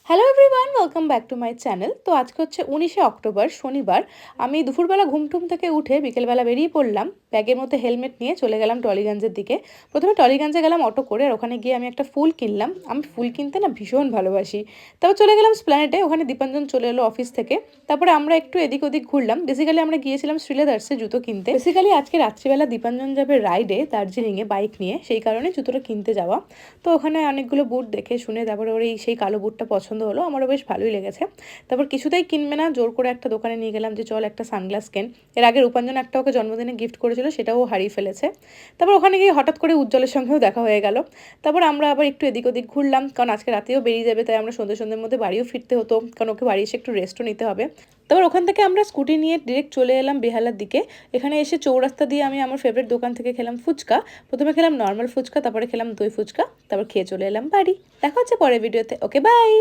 Hello everyone, welcome back to my channel. তো আজকে হচ্ছে 19শে অক্টোবর, শনিবার। আমি দুপুরবেলা ঘুমটুম থেকে উঠে বিকেলবেলা বেরিয়ে পড়লাম। ব্যাগের মধ্যে হেলমেট নিয়ে চলে গেলাম টলিগঞ্জের দিকে। প্রথমে টলিগঞ্জে গেলাম অটো করে, আর ওখানে গিয়ে আমি একটা ফুল কিনলাম। আমি ফুল কিনতে না ভীষণ ভালোবাসি। তারপর চলে গেলাম স্প্ল্যানেডে, ওখানে দীপাঞ্জন চলে এলো অফিস থেকে। তারপরে আমরা একটু এদিক ওদিক ঘুরলাম। বেসিক্যালি আমরা গিয়েছিলাম শ্রীলেদার্সে জুতো কিনতে। বেসিক্যালি আজকে রাত্রিবেলা দীপাঞ্জন যাবে রাইডে দার্জিলিংয়ে বাইক নিয়ে, সেই কারণে জুতোটা কিনতে যাওয়া। তো ওখানে অনেকগুলো বুট দেখে শুনে তারপরে ওর সেই কালো বুটটা পছন্দ হলো, আমারও বেশ ভালোই লেগেছে। তারপর কিছুতেই কিনবে না, জোর করে একটা দোকানে নিয়ে গেলাম যে চল একটা সানগ্লাস কেন। এর আগে রূপাঞ্জন একটা ওকে জন্মদিনে গিফট করেছিল, সেটাও হারিয়ে ফেলেছে। তারপর ওখানে গিয়ে হঠাৎ করে উজ্জ্বলের সঙ্গেও দেখা হয়ে গেল। তারপর আমরা আবার একটু এদিক ওদিক ঘুরলাম, কারণ আজকে রাতেও বেরিয়ে যাবে, তাই আমরা সন্ধ্যের মধ্যে বাড়িও ফিরতে হতো, কারণ ওকে বাড়ি এসে একটু রেস্টও নিতে হবে। তারপর ওখান থেকে আমরা স্কুটি নিয়ে ডিরেক্ট চলে এলাম বেহালার দিকে। এখানে এসে চৌরাস্তা দিয়ে আমি আমার ফেভারিট দোকান থেকে খেলাম ফুচকা। প্রথমে খেলাম নর্মাল ফুচকা, তারপরে খেলাম দই ফুচকা, তারপর খেয়ে চলে এলাম বাড়ি। দেখা হচ্ছে পরের ভিডিওতে। ওকে, বাই।